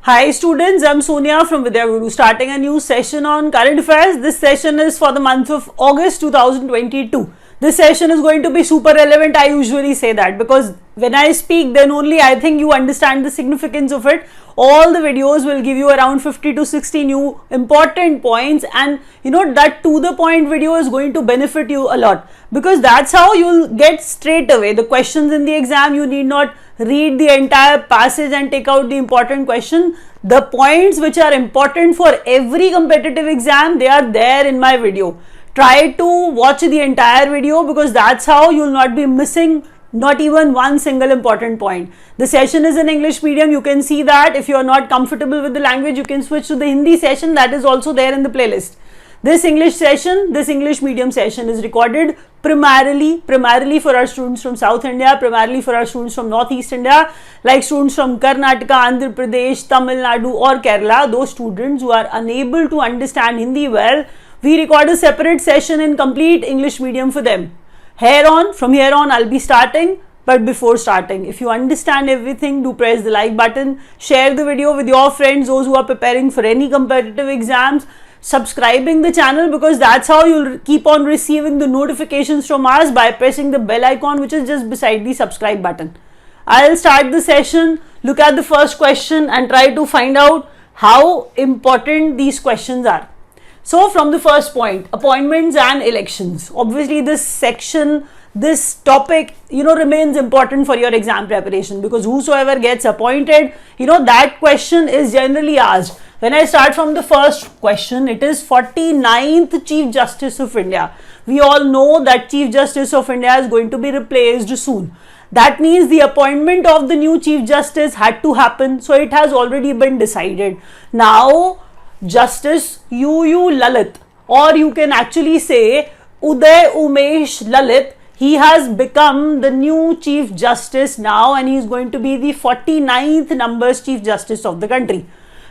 Hi students, I'm Sonia from Vidyaguru, starting a new session on current affairs. This session is for the month of August 2022. This session is going to be super relevant. I usually say that because when I speak, then only I think you understand the significance of it. All the videos will give you around 50 to 60 new important points, and that to the point video is going to benefit you a lot, because that's how you'll get straight away the questions in the exam. You need not read the entire passage and take out the important question. The points which are important for every competitive exam, they are there in my video. Try to watch the entire video, because that's how you'll not be missing not even one single important point. The session is in English medium. You can see that. If you are not comfortable with the language, you can switch to the Hindi session. That is also there in the playlist. This English session, this English medium session is recorded primarily for our students from South India, primarily for our students from Northeast India, like students from Karnataka, Andhra Pradesh, Tamil Nadu or Kerala. Those students who are unable to understand Hindi well, we record a separate session in complete English medium for them. From here on, I'll be starting. But before starting, if you understand everything, do press the like button, share the video with your friends, those who are preparing for any competitive exams, subscribing the channel, because that's how you'll keep on receiving the notifications from us by pressing the bell icon which is just beside the subscribe button. I'll start the session, look at the first question and try to find out how important these questions are. So from the first point, appointments and elections. Obviously this section, this topic, remains important for your exam preparation, because whosoever gets appointed, that question is generally asked. When I start from the first question, it is 49th Chief Justice of India. We all know that Chief Justice of India is going to be replaced soon. That means the appointment of the new Chief Justice had to happen. So it has already been decided. Now, Justice UU Lalit, or you can actually say Uday Umesh Lalit, he has become the new Chief Justice now, and he is going to be the 49th numbers Chief Justice of the country.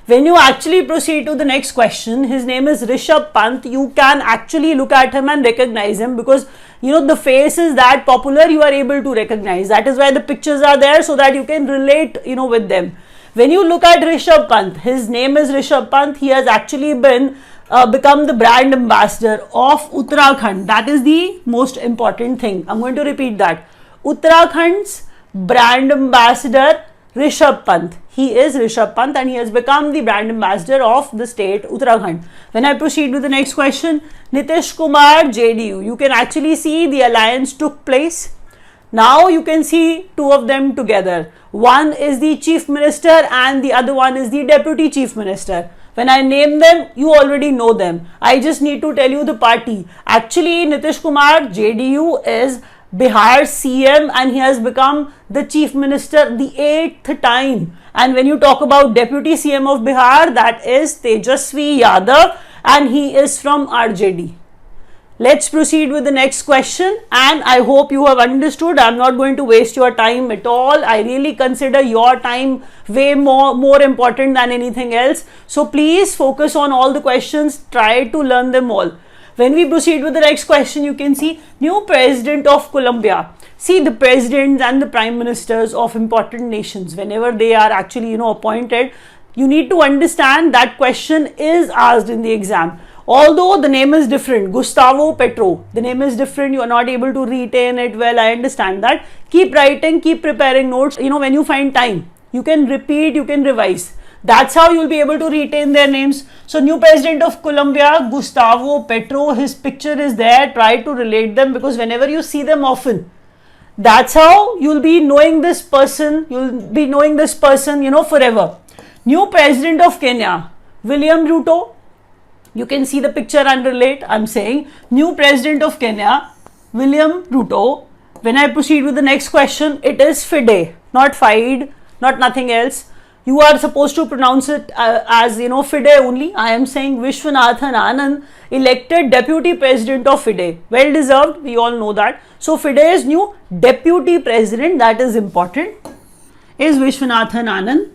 When you actually proceed to the next question, his name is Rishabh Pant. You can actually look at him and recognize him, because the face is that popular, you are able to recognize. That is why the pictures are there, so that you can relate with them. When you look at Rishabh Pant, his name is Rishabh Pant. He has actually become the brand ambassador of Uttarakhand. That is the most important thing. I'm going to repeat that. Uttarakhand's brand ambassador, Rishabh Pant. He is Rishabh Pant, and he has become the brand ambassador of the state Uttarakhand. When I proceed with the next question, Nitish Kumar, JDU. You can actually see the alliance took place. Now you can see two of them together. One is the Chief Minister and the other one is the Deputy Chief Minister. When I name them, you already know them. I just need to tell you the party. Actually, Nitish Kumar, JDU, is Bihar's CM, and he has become the Chief Minister the 8th time. And when you talk about Deputy CM of Bihar, that is Tejasvi Yadav, and he is from RJD. Let's proceed with the next question, and I hope you have understood. I'm not going to waste your time at all. I really consider your time way more important than anything else. So please focus on all the questions. Try to learn them all. When we proceed with the next question, you can see new president of Colombia. See, the presidents and the prime ministers of important nations, whenever they are actually appointed, you need to understand that question is asked in the exam. Although the name is different, Gustavo Petro, the name is different, you are not able to retain it well, I understand that. Keep writing, keep preparing notes. When you find time, you can repeat, you can revise. That's how you'll be able to retain their names. So, new president of Colombia, Gustavo Petro, his picture is there. Try to relate them, because whenever you see them often, that's how you'll be knowing this person. You'll be knowing this person, forever. New president of Kenya, William Ruto. You can see the picture and relate. I'm saying new president of Kenya, William Ruto. When I proceed with the next question, it is FIDE, not FIDE, not nothing else. You are supposed to pronounce it as FIDE only. I am saying Vishwanathan Anand, elected deputy president of FIDE. Well deserved, we all know that. So FIDE's new deputy president, that is important, is Vishwanathan Anand.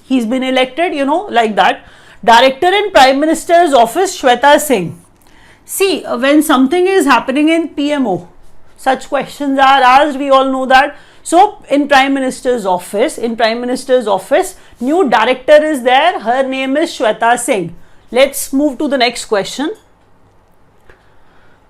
He's been elected, like that. Director in Prime Minister's Office, Shweta Singh. See, when something is happening in PMO, such questions are asked, we all know that. So in Prime Minister's office, new director is there. Her name is Shweta Singh. Let's move to the next question.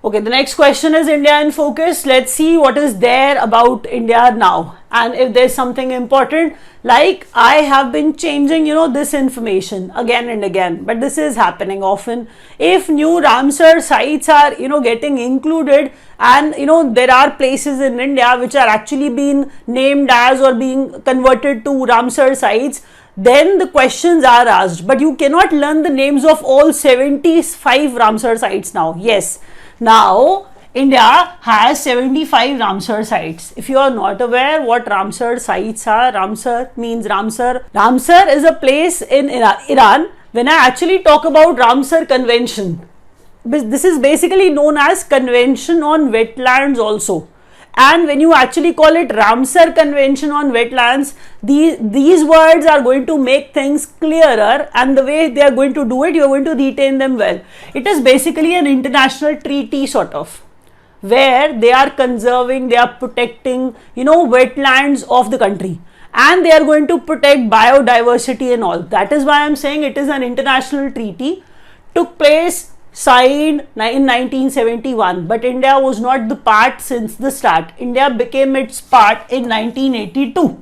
Okay, the next question is India in focus. Let's see what is there about India now, and if there's something important. Like, I have been changing, this information again and again, but this is happening often. If new Ramsar sites are, getting included, and, there are places in India which are actually being named as or being converted to Ramsar sites, then the questions are asked. But you cannot learn the names of all 75 Ramsar sites now. Yes. Now, India has 75 Ramsar sites. If you are not aware what Ramsar sites are, Ramsar means Ramsar. Ramsar is a place in Iran. When I actually talk about Ramsar Convention, this is basically known as Convention on Wetlands also. And when you actually call it Ramsar Convention on Wetlands, these words are going to make things clearer, and the way they are going to do it, you are going to retain them well. It is basically an international treaty sort of, where they are conserving, they are protecting, wetlands of the country, and they are going to protect biodiversity and all. That is why I am saying it is an international treaty. Took place, signed in 1971, but India was not the part since the start. India became its part in 1982.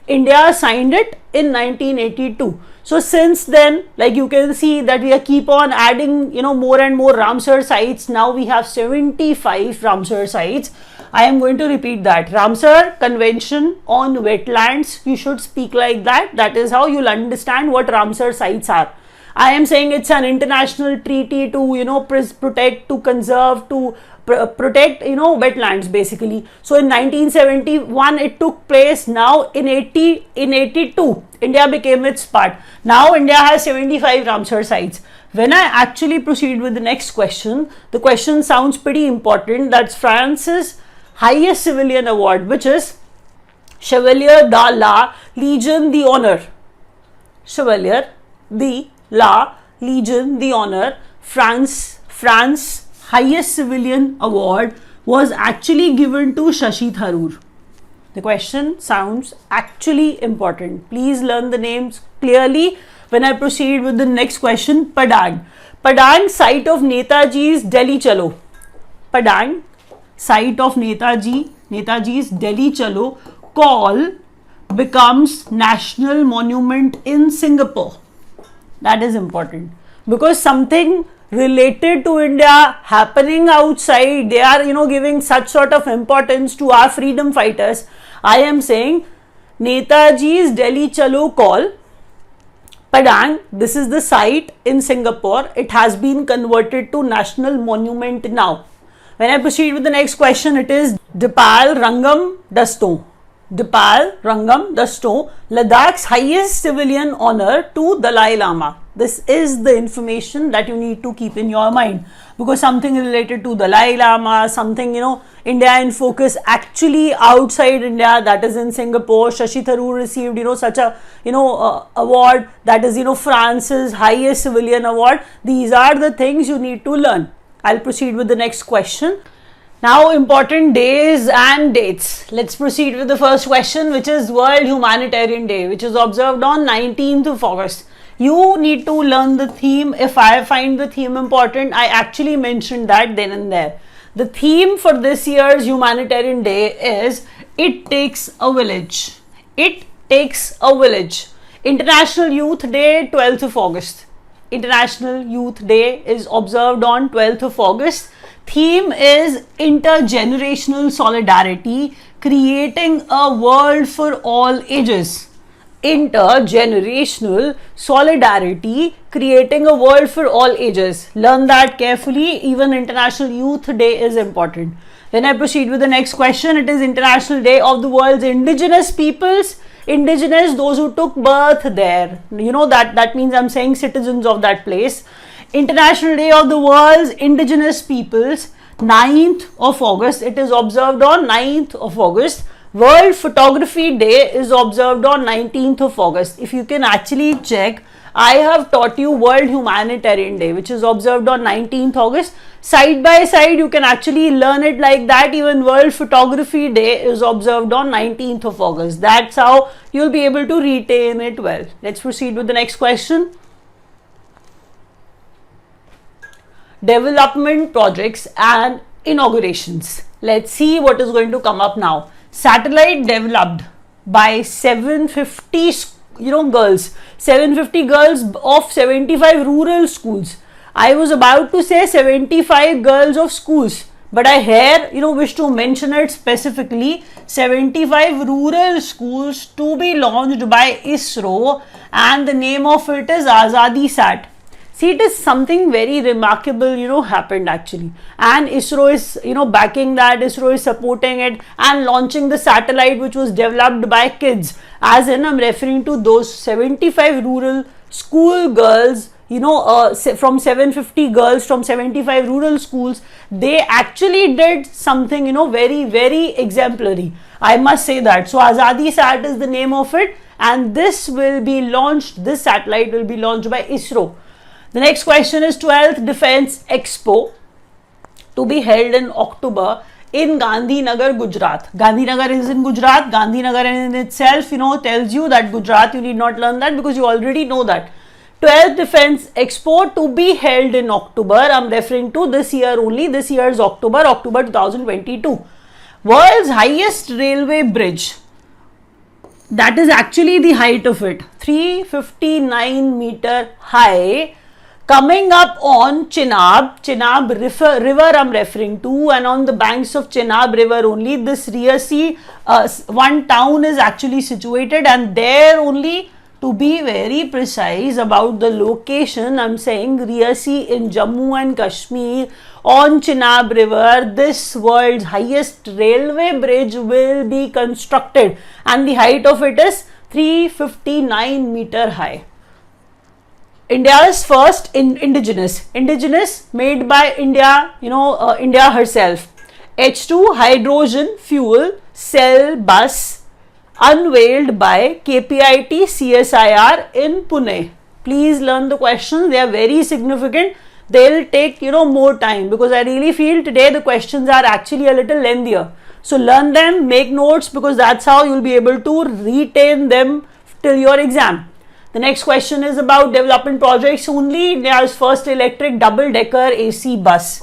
India signed it in 1982. So since then, like you can see that we keep on adding, more and more Ramsar sites. Now we have 75 Ramsar sites. I am going to repeat that. Ramsar Convention on Wetlands. You should speak like that. That is how you'll understand what Ramsar sites are. I am saying it's an international treaty to, protect, to conserve, to protect, wetlands basically. So in 1971 it took place. Now in 82 India became its part. Now India has 75 Ramsar sites. When I actually proceed with the next question, the question sounds pretty important. That's France's highest civilian award, which is Chevalier de la Légion d'Honneur. Chevalier de la Légion d'Honneur, France highest civilian award, was actually given to Shashi Tharoor. The question sounds actually important. Please learn the names clearly. When I proceed with the next question, Padang. Padang, site of Netaji's Delhi Chalo. Padang, site of Netaji's Delhi Chalo call becomes national monument in Singapore. That is important, because something related to India happening outside, they are, giving such sort of importance to our freedom fighters. I am saying Netaji's Delhi Chalo call, Padang, this is the site in Singapore. It has been converted to national monument now. When I proceed with the next question, it is Dipal Rangam Dasto. Dipal Rangam Dasto, Ladakh's highest civilian honor to Dalai Lama. This is the information that you need to keep in your mind, because something related to Dalai Lama, something, India in focus actually outside India, that is in Singapore. Shashi Tharoor received, such a, award, that is, France's highest civilian award. These are the things you need to learn. I'll proceed with the next question. Now, important days and dates. Let's proceed with the first question, which is World Humanitarian Day, which is observed on 19th of August. You need to learn the theme. If I find the theme important, I actually mentioned that then and there. The theme for this year's Humanitarian Day is It Takes a Village. It Takes a Village. International Youth Day, 12th of August. International Youth Day is observed on 12th of August. Theme is intergenerational solidarity, creating a world for all ages. Intergenerational solidarity, creating a world for all ages. Learn that carefully. Even International Youth Day is important. Then I proceed with the next question. It is International Day of the world's indigenous peoples. Indigenous, those who took birth there. That means I'm saying citizens of that place. International Day of the world's indigenous peoples, 9th of August. It is observed on 9th of August. World Photography Day is observed on 19th of August. If you can actually check, I have taught you World Humanitarian Day, which is observed on 19th August. Side by side, you can actually learn it like that. Even World Photography Day is observed on 19th of August. That's how you'll be able to retain it well. Let's proceed with the next question. Development projects and inaugurations. Let's see what is going to come up now. Satellite developed by 750 girls, 750 girls of 75 rural schools. I was about to say 75 girls of schools, but I here wish to mention it specifically. 75 rural schools to be launched by ISRO, and the name of it is Azadi Sat. See, it is something very remarkable, happened actually. And ISRO is, backing that, ISRO is supporting it and launching the satellite which was developed by kids. As in, I'm referring to those 75 rural school girls, from 750 girls from 75 rural schools. They actually did something, very, very exemplary. I must say that. So, Azadi Sat is the name of it, and this will be launched, this satellite will be launched by ISRO. The next question is 12th Defence Expo to be held in October in Gandhinagar, Gujarat. Gandhinagar is in Gujarat. Gandhinagar in itself, tells you that Gujarat, you need not learn that because you already know that. 12th Defence Expo to be held in October. I'm referring to this year only. This year is October 2022. World's highest railway bridge. That is actually the height of it. 359 meter high. Coming up on Chenab river I'm referring to, and on the banks of Chenab river only this Riyasi one town is actually situated, and there only, to be very precise about the location, I'm saying Riyasi in Jammu and Kashmir on Chenab river, this world's highest railway bridge will be constructed, and the height of it is 359 meter high. India's first Indigenous made by India, India herself. H2 hydrogen fuel cell bus unveiled by KPIT CSIR in Pune. Please learn the questions. They are very significant. They will take, more time, because I really feel today the questions are actually a little lengthier. So learn them, make notes, because that's how you'll be able to retain them till your exam. The next question is about development projects only. India's first electric double-decker AC bus.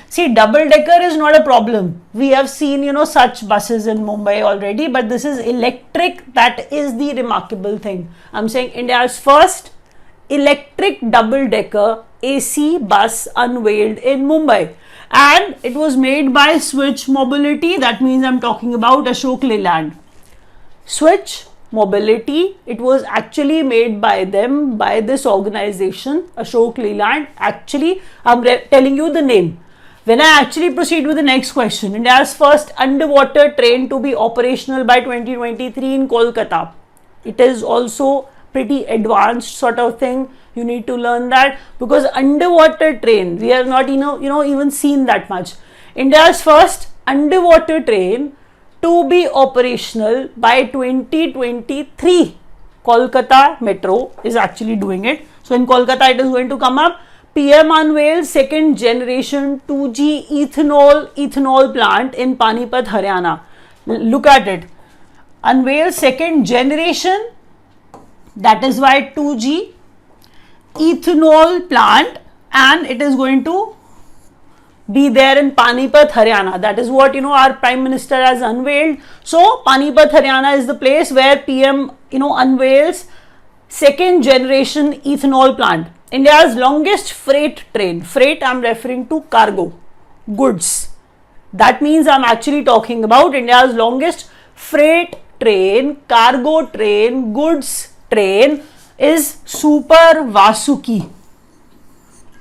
See, double-decker is not a problem. We have seen, such buses in Mumbai already, but this is electric. That is the remarkable thing. I'm saying India's first electric double-decker AC bus unveiled in Mumbai. And it was made by Switch Mobility. That means I'm talking about Ashok Leyland. Switch Mobility, it was actually made by them, by this organization, Ashok Leyland. Actually, I'm telling you the name. When I actually proceed with the next question, India's first underwater train to be operational by 2023 in Kolkata. It is also pretty advanced sort of thing. You need to learn that, because underwater train, we have not even seen that much. India's first underwater train to be operational by 2023. Kolkata Metro is actually doing it. So in Kolkata it is going to come up. PM unveils second generation 2G ethanol plant in Panipat, Haryana. Look at it. Unveils second generation, that is why 2G ethanol plant, and it is going to be there in Panipat, Haryana. That is what our Prime Minister has unveiled. So Panipat, Haryana is the place where PM unveils second generation ethanol plant. India's longest freight train. Freight, I'm referring to cargo, goods. That means I'm actually talking about India's longest freight train, cargo train, goods train is Super Vasuki.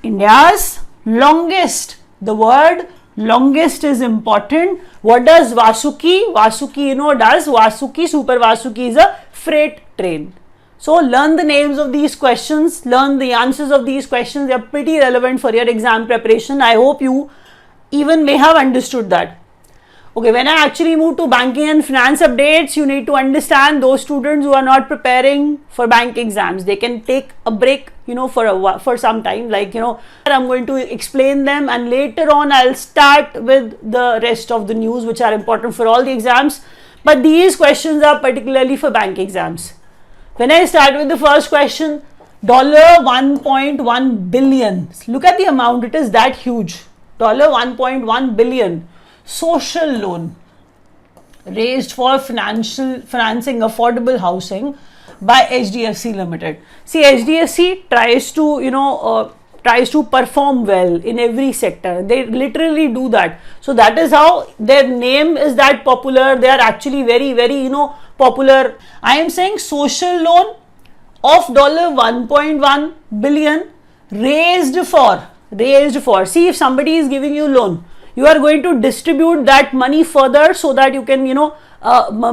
India's longest. The word longest is important. What does Vasuki? Vasuki, does Vasuki, Super Vasuki is a freight train. So learn the names of these questions, learn the answers of these questions. They are pretty relevant for your exam preparation. I hope you even may have understood that. Okay, when I actually move to banking and finance updates, you need to understand those students who are not preparing for bank exams, they can take a break, for some time, I'm going to explain them, and later on I'll start with the rest of the news which are important for all the exams. But these questions are particularly for bank exams. When I start with the first question, $1.1 billion. Look at the amount, it is that huge. $1.1 billion. Social loan raised for financing affordable housing by HDFC Limited. See, HDFC tries to perform well in every sector. They literally do that. So that is how their name is that popular. They are actually very, very, popular. I am saying social loan of $1.1 billion raised for. See, if somebody is giving you loan, you are going to distribute that money further so that you can,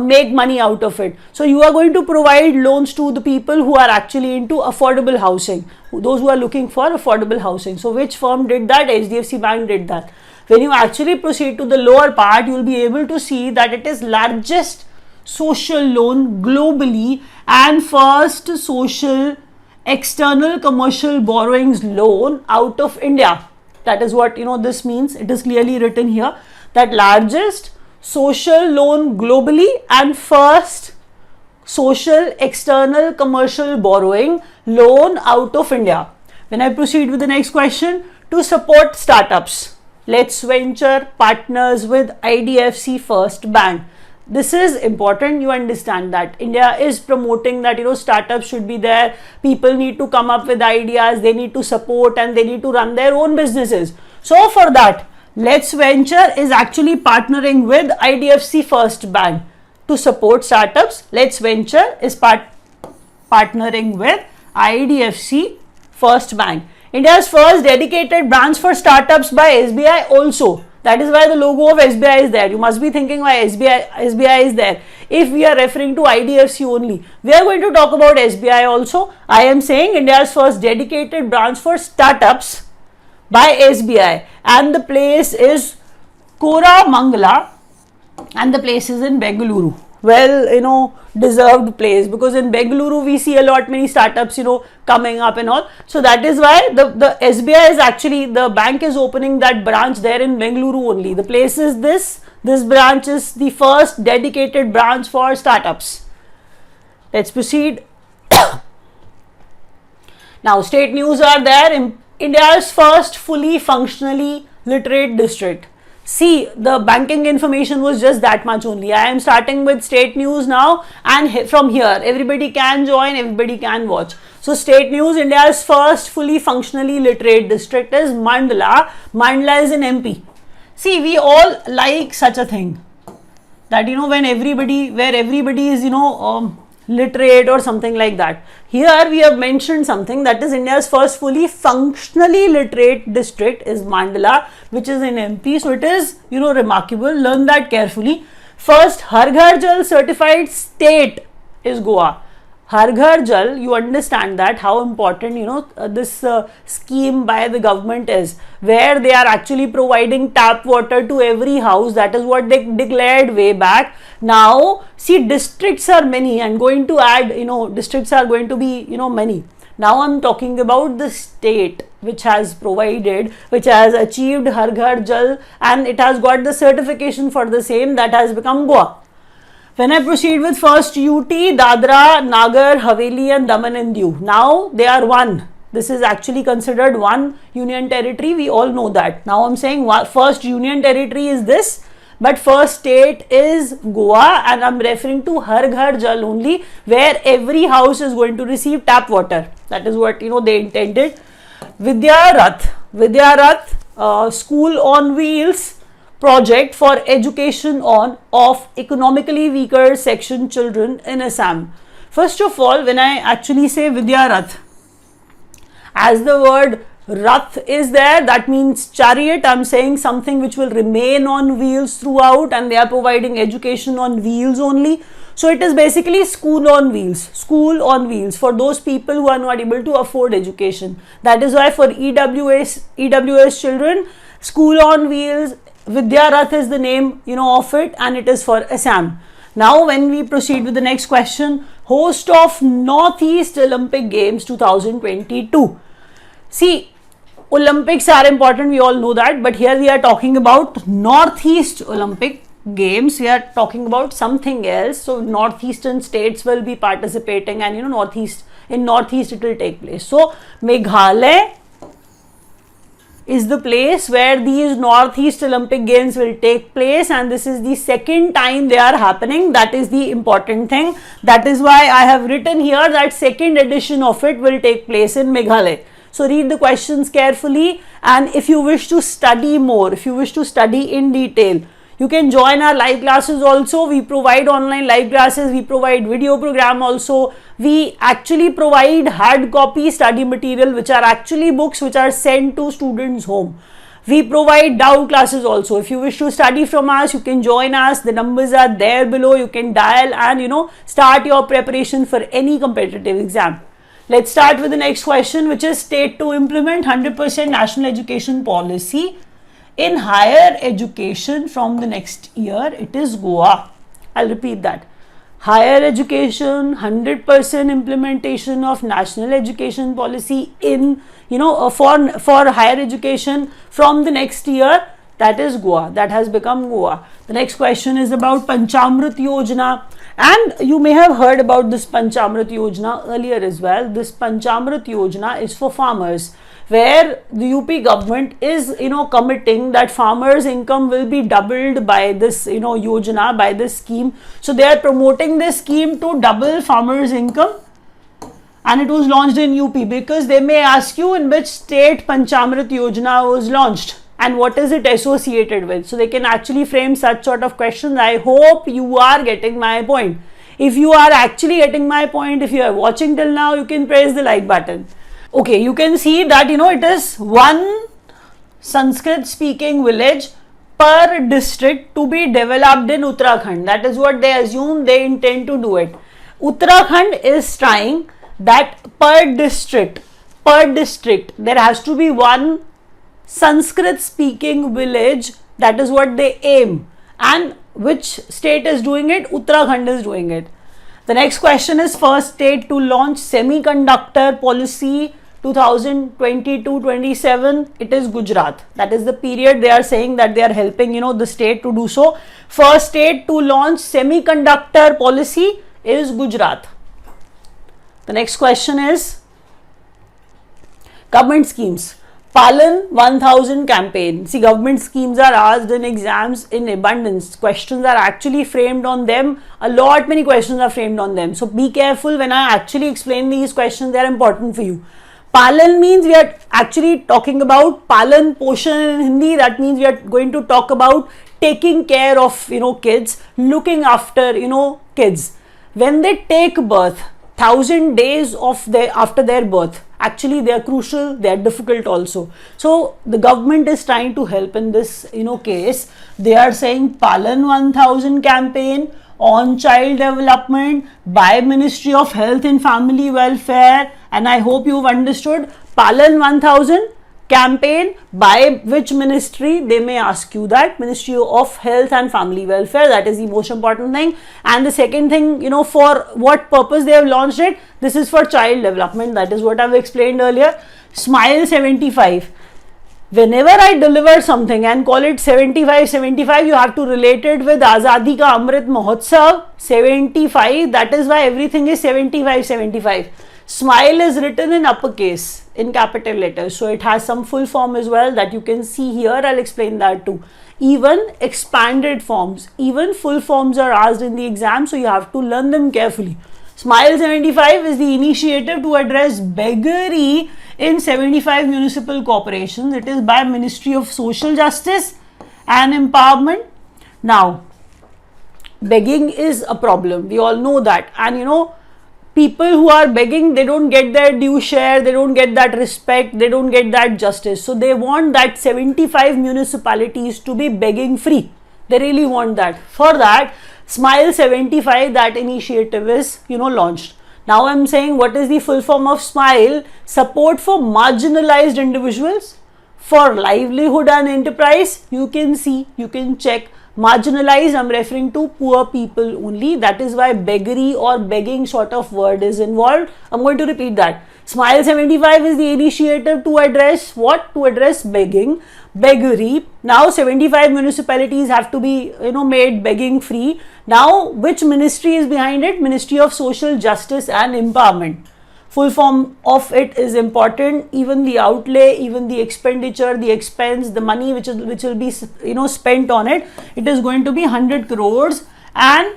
make money out of it. So you are going to provide loans to the people who are actually into affordable housing, those who are looking for affordable housing. So which firm did that? HDFC Bank did that. When you actually proceed to the lower part, you will be able to see that it is largest social loan globally and first social external commercial borrowings loan out of India. That is what this means. It is clearly written here that largest social loan globally and first social external commercial borrowing loan out of India. When I proceed with the next question, to support startups, Let's Venture partners with IDFC First Bank. This is important, you understand that India is promoting that startups should be there, people need to come up with ideas, they need to support and they need to run their own businesses. So for that, Let's Venture is actually partnering with IDFC First Bank to support startups. Let's Venture is partnering with IDFC First Bank. India's first dedicated branch for startups by SBI also. That is why the logo of SBI is there. You must be thinking why SBI is there. If we are referring to IDFC only, we are going to talk about SBI also. I am saying India's first dedicated branch for startups by SBI, and the place is Koramangala and the place is in Bengaluru. Well, deserved place, because in Bengaluru we see a lot many startups coming up and all. So that is why the SBI is actually, the bank is opening that branch there in Bengaluru only. The place is this branch is the first dedicated branch for startups. Let's proceed. Now state news are there. India's first fully functionally literate district. See, the banking information was just that much only. I am starting with state news now, and from here everybody can join, everybody can watch. So state news, India's first fully functionally literate district is Mandla. Mandla is in MP. See, we all like such a thing that when everybody is literate or something like that. Here we have mentioned something that is India's first fully functionally literate district is Mandla, which is in MP. So it is remarkable. Learn that carefully. First Har Ghar Jal certified state is Goa. Har Ghar Jal, you understand that how important this scheme by the government is, where they are actually providing tap water to every house. That is what they declared way back. Now see, districts are many and going to add, districts are going to be many. Now I'm talking about the state which has provided, which has achieved Har Ghar Jal, and it has got the certification for the same, that has become Goa. When I proceed with first UT, Dadra, Nagar, Haveli and Daman and Diu. Now they are one. This is actually considered one union territory. We all know that. Now I'm saying first union territory is this, but first state is Goa, and I'm referring to Har Ghar Jal only, where every house is going to receive tap water. That is what they intended. Vidya Rath, school on wheels project for education of economically weaker section children in Assam. First of all, when I actually say Vidya Rath, as the word Rath is there, that means chariot. I'm saying something which will remain on wheels throughout, and they are providing education on wheels only. So it is basically school on wheels for those people who are not able to afford education. That is why for EWS children, school on wheels Vidyarath is the name, of it, and it is for Assam. Now, when we proceed with the next question, host of Northeast Olympic Games 2022. See, Olympics are important, we all know that, but here we are talking about Northeast Olympic Games. We are talking about something else. So northeastern states will be participating, and in northeast it will take place. So Meghalaya is the place where these Northeast Olympic Games will take place, and this is the second time they are happening. That is the important thing. That is why I have written here that second edition of it will take place in Meghalaya. So read the questions carefully, and if you wish to study more, if you wish to study in detail, you can join our live classes also. We provide online live classes, we provide video program also. We actually provide hard copy study material, which are actually books which are sent to students' home. We provide doubt classes also. If you wish to study from us, you can join us. The numbers are there below. You can dial and start your preparation for any competitive exam. Let's start with the next question, which is state to implement 100% national education policy in higher education from the next year. It is Goa. I'll repeat that. Higher education, 100% implementation of national education policy in, for higher education from the next year. That is Goa. That has become Goa. The next question is about Panchamrut Yojana. And you may have heard about this Panchamrut Yojana earlier as well. This Panchamrut Yojana is for farmers, where the UP government is, committing that farmers' income will be doubled by this, Yojana, by this scheme. So they are promoting this scheme to double farmers' income. And it was launched in UP, because they may ask you in which state Panchamrut Yojana was launched and what is it associated with. So they can actually frame such sort of questions. I hope you are getting my point. If you are actually getting my point, if you are watching till now, you can press the like button. Okay, you can see that it is one Sanskrit speaking village per district to be developed in Uttarakhand. That is what they assume, they intend to do it. Uttarakhand is trying that per district there has to be one Sanskrit speaking village. That is what they aim. And which state is doing it? Uttarakhand is doing it. The next question is first state to launch semiconductor policy 2022-27. It is Gujarat. That is the period they are saying that they are helping the state to do so. First state to launch semiconductor policy is Gujarat. The next question is government schemes. Palan 1000 campaign. See, government schemes are asked in exams in abundance. Questions are actually framed on them. Many questions are framed on them. So be careful when I actually explain these questions. They are important for you. Palan means we are actually talking about Palan Poshan in Hindi. That means we are going to talk about taking care of kids, looking after kids. When they take birth, 1000 days after their birth, actually they are crucial, they are difficult also. So the government is trying to help in this case. They are saying Palan 1000 campaign on child development by Ministry of Health and Family Welfare, and I hope you've understood. Palan 1000 campaign by which ministry? They may ask you that. Ministry of Health and Family Welfare. That is the most important thing. And the second thing, for what purpose they have launched it? This is for child development. That is what I've explained earlier. Smile 75. Whenever I deliver something and call it 75, you have to relate it with Azadi Ka Amrit Mahotsav 75. That is why everything is 75. Smile is written in uppercase, in capital letters. So it has some full form as well that you can see here. I'll explain that too. Even expanded forms, even full forms are asked in the exam. So you have to learn them carefully. Smile 75 is the initiative to address beggary in 75 municipal corporations. It is by Ministry of Social Justice and Empowerment. Now, begging is a problem. We all know that. And people who are begging, they don't get their due share, they don't get that respect, they don't get that justice. So they want that 75 municipalities to be begging free. They really want that. For that, Smile 75, that initiative is, launched. Now I'm saying, what is the full form of Smile? Support for marginalized individuals, For livelihood and enterprise, you can see, you can check. Marginalized, I'm referring to poor people only. That is why beggary or begging sort of word is involved. I'm going to repeat that. Smile 75 is the initiative to address what? To address begging, beggary. Now 75 municipalities have to be, made begging free. Now which ministry is behind it? Ministry of Social Justice and Empowerment. Full form of it is important. Even the outlay, even the expenditure, the expense, the money which will be spent on it, it is going to be 100 crores, and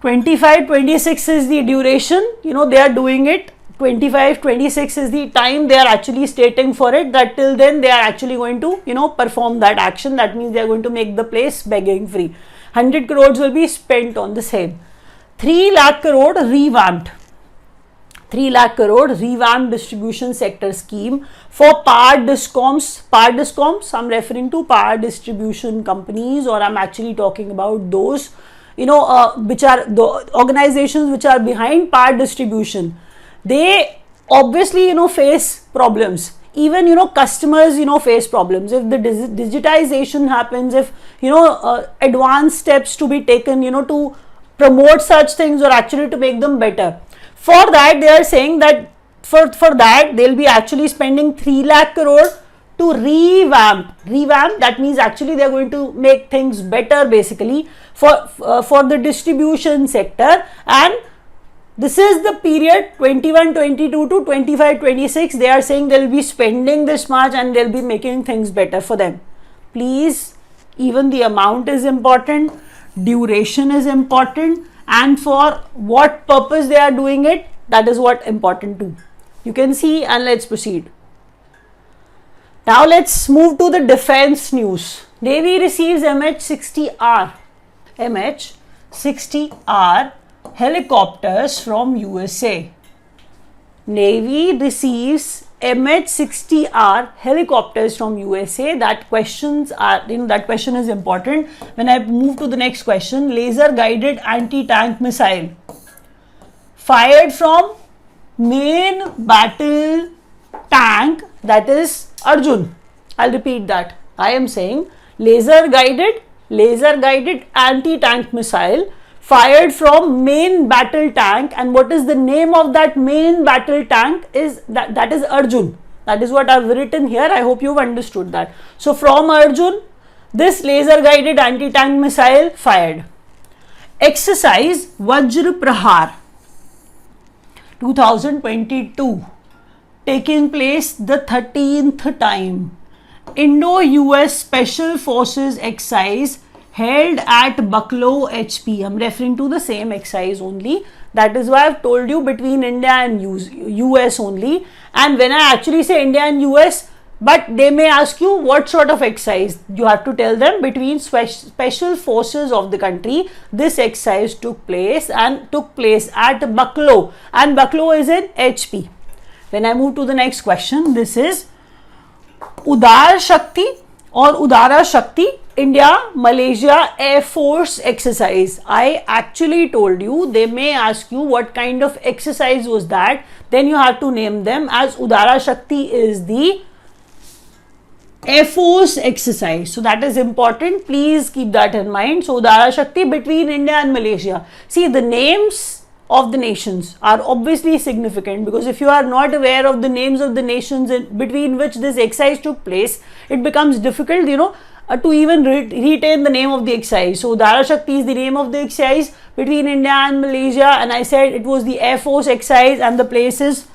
25-26 is the duration. They are doing it. 25-26 is the time they are actually stating for it, that till then they are actually going to perform that action. That means they are going to make the place begging free. 100 crores will be spent on the same. 3 lakh crore revamped. 3 lakh crore revamped distribution sector scheme for power discoms. Power discoms, I'm referring to power distribution companies, or I'm actually talking about those, which are the organizations which are behind power distribution. They obviously, face problems. Even, customers, face problems. If the digitization happens, if, advanced steps to be taken, to promote such things or actually to make them better. For that, they are saying that for that, they'll be actually spending 3 lakh crore to revamp. Revamp, that means actually they are going to make things better basically for the distribution sector. And this is the period 21-22 to 25-26. They are saying they'll be spending this much and they'll be making things better for them. Please, even the amount is important, duration is important, and for what purpose they are doing it, that is what important too. You can see, and let's proceed. Now let's move to the defense news. Navy receives MH-60R. MH-60R helicopters from USA. Navy receives MH-60R helicopters from USA. That question is important. When I move to the next question, laser guided anti-tank missile fired from main battle tank, that is Arjun. I'll repeat that. I am saying laser guided anti-tank missile fired from main battle tank. And what is the name of that main battle tank? Is that is Arjun. That is what I've written here. I hope you've understood that. So from Arjun, this laser guided anti-tank missile fired. Exercise Vajra Prahar 2022, taking place the 13th time. Indo-US Special Forces exercise held at Bucklow HP. I'm referring to the same exercise only. That is why I've told you between India and US only. And when I actually say India and US, but they may ask you what sort of exercise. You have to tell them between special forces of the country. This exercise took place at Bucklow, and Bucklow is in HP. When I move to the next question, this is Udar Shakti or Udara Shakti India Malaysia Air Force exercise. I actually told you, they may ask you what kind of exercise was that, then you have to name them, as Udara Shakti is the Air Force exercise. So that is important. Please keep that in mind. So Udara Shakti between India and Malaysia. See, the names of the nations are obviously significant, because if you are not aware of the names of the nations between which this exercise took place, it becomes difficult, to even retain the name of the exercise. So Udara Shakti is the name of the exercise between India and Malaysia, and I said it was the Air Force exercise, and the place is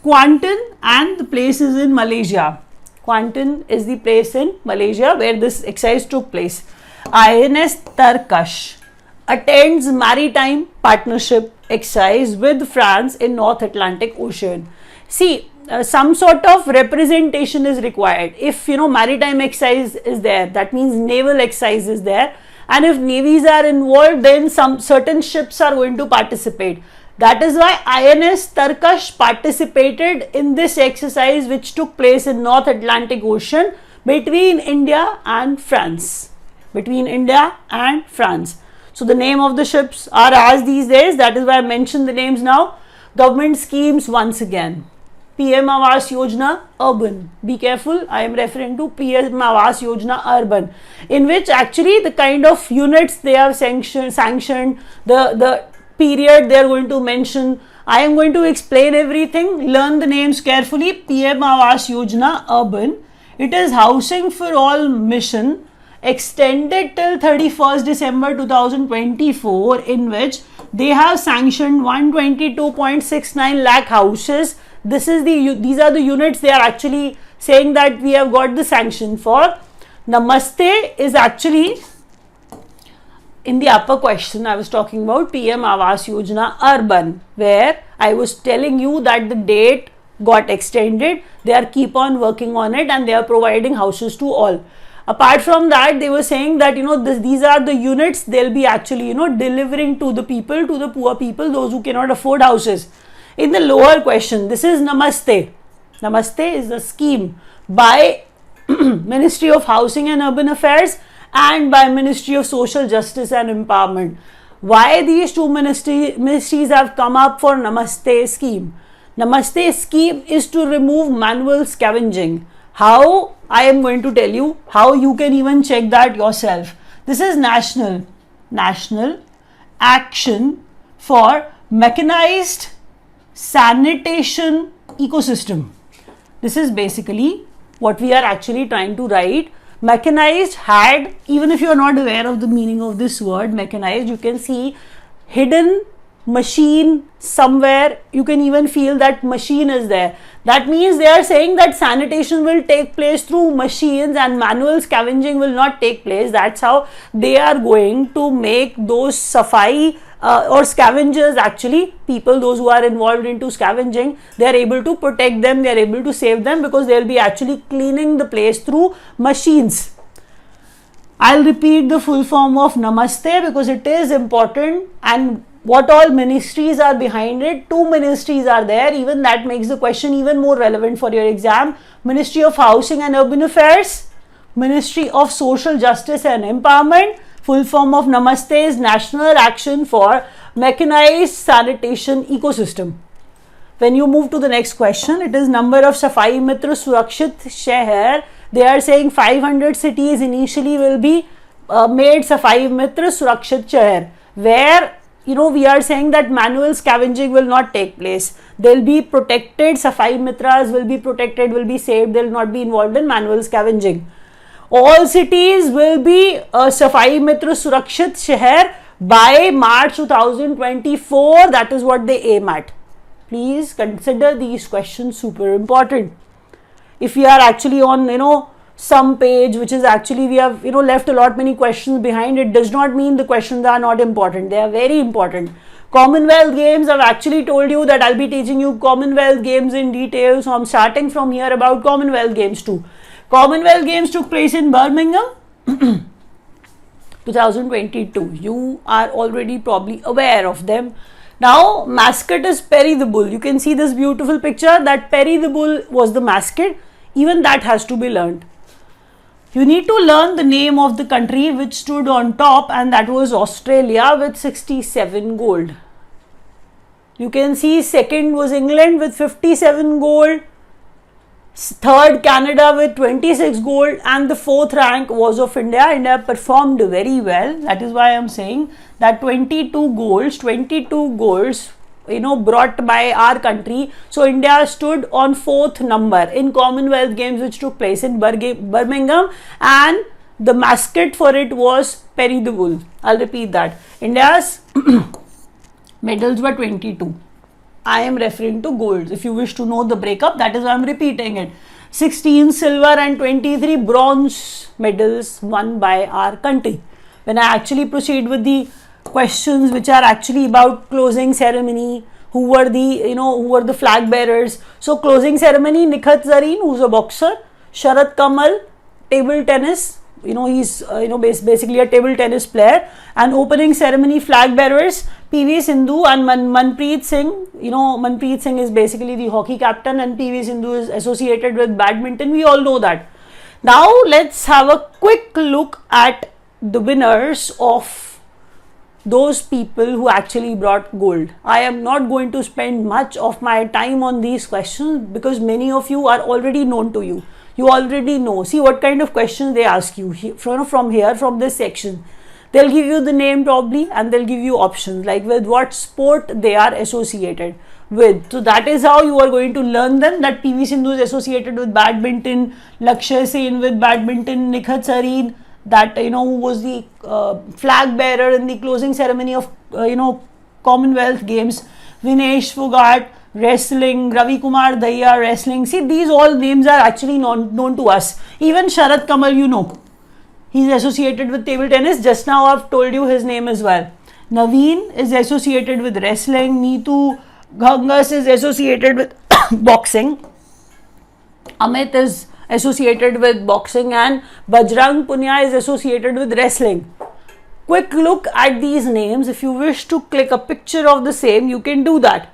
Kuantan, and the place is in Malaysia. Kuantan is the place in Malaysia where this exercise took place. INS Tarkash attends maritime partnership exercise with France in North Atlantic Ocean. See, some sort of representation is required. If maritime exercise is there, that means naval exercise is there, and if navies are involved, then some certain ships are going to participate. That is why INS Tarkash participated in this exercise which took place in North Atlantic Ocean between India and France. Between India and France. So the name of the ships are as these days. That is why I mentioned the names now. Government schemes once again. PM Awas Yojana urban. Be careful, I am referring to PM Awas Yojana urban, in which actually the kind of units they have sanctioned, the period they are going to mention. I am going to explain everything. Learn the names carefully. PM Awas Yojana urban. It is housing for all mission extended till 31st December 2024, in which they have sanctioned 122.69 lakh houses. These are the units they are actually saying that we have got the sanction for. Namaste is actually in the upper question. I was talking about PM Awas Yojana urban, where I was telling you that the date got extended. They are keep on working on it and they are providing houses to all. Apart from that, they were saying that these are the units they'll be actually delivering to the people, to the poor people, those who cannot afford houses. In the lower question, this is Namaste. Namaste is the scheme by Ministry of Housing and Urban Affairs and by Ministry of Social Justice and Empowerment. Why these two ministries have come up for Namaste scheme? Namaste scheme is to remove manual scavenging. How? I am going to tell you how you can even check that yourself. This is national action for mechanized sanitation ecosystem. This is basically what we are actually trying to write. Mechanized had, even if you are not aware of the meaning of this word mechanized, you can see hidden machine somewhere. You can even feel that machine is there. That means they are saying that sanitation will take place through machines and manual scavenging will not take place. That's how they are going to make those safai or scavengers, actually people, those who are involved into scavenging, they are able to protect them, they are able to save them, because they will be actually cleaning the place through machines. I'll repeat the full form of Namaste because it is important, and what all ministries are behind it. Two ministries are there, even that makes the question even more relevant for your exam. Ministry of Housing and Urban Affairs, Ministry of Social Justice and Empowerment. Full form of Namaste is National Action for Mechanized Sanitation Ecosystem. When you move to the next question, it is number of Safai Mitra Surakshit Shehar. They are saying 500 cities initially will be made Safai Mitra Surakshit Shehar, where we are saying that manual scavenging will not take place. They will be protected. Safai Mitras will be protected, will be saved. They will not be involved in manual scavenging. All cities will be Safai Mitra Surakshit Shehar by March 2024. That is what they aim at. Please consider these questions super important. If we are actually on some page which is actually we have left a lot many questions behind, it does not mean the questions are not important. They are very important. Commonwealth Games, I've actually told you that I'll be teaching you Commonwealth Games in detail. So I'm starting from here about Commonwealth Games too. Commonwealth Games took place in Birmingham 2022. You are already probably aware of them. Now, mascot is Perry the Bull. You can see this beautiful picture that Perry the Bull was the mascot. Even that has to be learned. You need to learn the name of the country which stood on top, and that was Australia with 67 gold. You can see second was England with 57 gold. Third, Canada with 26 gold, and the fourth rank was of India. India performed very well. That is why I am saying that 22 golds brought by our country. So India stood on fourth number in Commonwealth Games which took place in Birmingham, and the mascot for it was Perry the Bull. I'll repeat that. India's medals were 22. I am referring to golds. If you wish to know the breakup, that is why I am repeating it. 16 silver and 23 bronze medals won by our country. When I actually proceed with the questions which are actually about closing ceremony, who were the flag bearers. So closing ceremony, Nikhat Zareen, who's a boxer, Sharat Kamal, table tennis, he's basically a table tennis player, and opening ceremony flag bearers, PV Sindhu and Manpreet Singh. Manpreet Singh is basically the hockey captain, and PV Sindhu is associated with badminton. We all know that. Now let's have a quick look at the winners of those people who actually brought gold. I am not going to spend much of my time on these questions because many of you are already known to you. You already know. See what kind of questions they ask you from here, from this section. They'll give you the name probably, and they'll give you options like with what sport they are associated with. So that is how you are going to learn them, that PV Sindhu is associated with badminton, Lakshya Sen with badminton, Nikhat Sareen, that who was the flag bearer in the closing ceremony of Commonwealth Games, Vinesh Fogart wrestling, Ravi Kumar Dahiya wrestling. See, these all names are actually known to us. Even Sharad Kamal, he's associated with table tennis. Just now I've told you his name as well. Naveen is associated with wrestling. Neetu Gangas is associated with boxing. Amit is associated with boxing, and Bajrang Punya is associated with wrestling. Quick look at these names. If you wish to click a picture of the same, you can do that.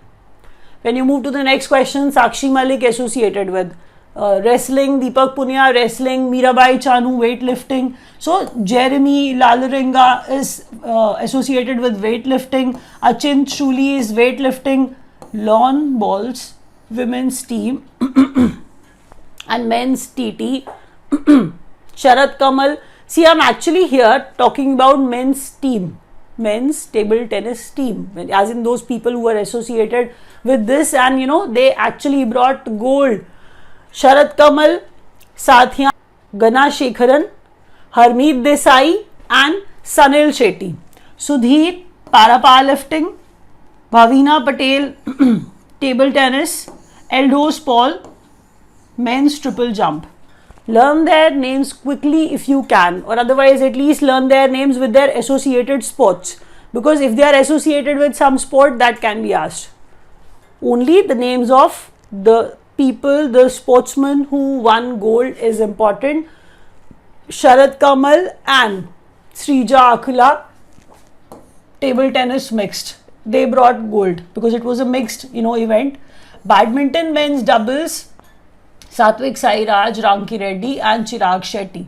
When you move to the next question, Sakshi Malik associated with wrestling, Deepak Punya wrestling, Mirabai Chanu weightlifting. So Jeremy Lalarenga is associated with weightlifting, Achint Shuli is weightlifting, lawn bowls, women's team and men's TT. Sharad Kamal. See, I'm actually here talking about men's team, men's table tennis team, as in those people who are associated with this, and they actually brought gold. Sharad Kamal, Sathiya Gana Shekharan, Harmeet Desai and Sanil Shetty. Sudhir, para powerlifting, Bhavina Patel, table tennis, Eldos Paul, men's triple jump. Learn their names quickly if you can, or otherwise at least learn their names with their associated sports, because if they are associated with some sport, that can be asked. Only the names of the people, the sportsmen who won gold is important. Sharad Kamal and Srija Akhila, table tennis mixed. They brought gold because it was a mixed, event. Badminton men's doubles, Satvik Sairaj, Ranki Reddy and Chirag Shetty.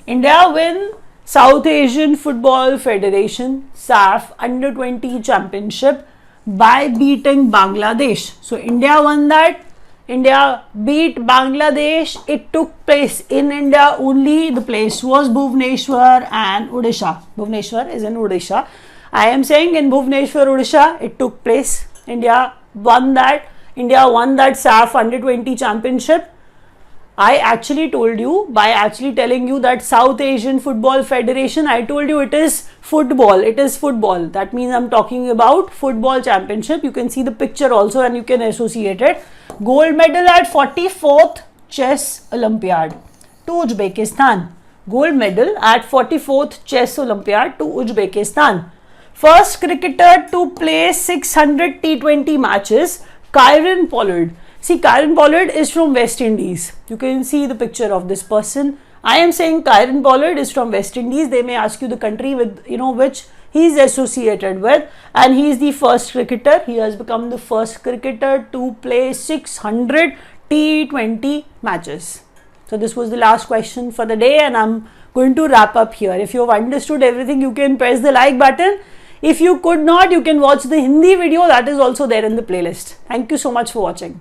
India win South Asian Football Federation SAF Under 20 Championship by beating Bangladesh. So India won that. India beat Bangladesh. It took place in India only. The place was Bhubaneswar and Odisha. Bhubaneswar is in Odisha. I am saying in Bhubaneswar, Odisha, it took place. India won that. India won that SAF Under 20 Championship. I actually told you, by actually telling you that South Asian Football Federation, I told you it is football. It is football. That means I'm talking about football championship. You can see the picture also and you can associate it. Gold medal at 44th Chess Olympiad to Uzbekistan. Gold medal at 44th Chess Olympiad to Uzbekistan. First cricketer to play 600 T20 matches, Kieron Pollard. See, Kieron Pollard is from West Indies. You can see the picture of this person. I am saying Kieron Pollard is from West Indies. They may ask you the country with, which he is associated with, and he is the first cricketer. He has become the first cricketer to play 600 T20 matches. So this was the last question for the day, and I'm going to wrap up here. If you have understood everything, you can press the like button. If you could not, you can watch the Hindi video that is also there in the playlist. Thank you so much for watching.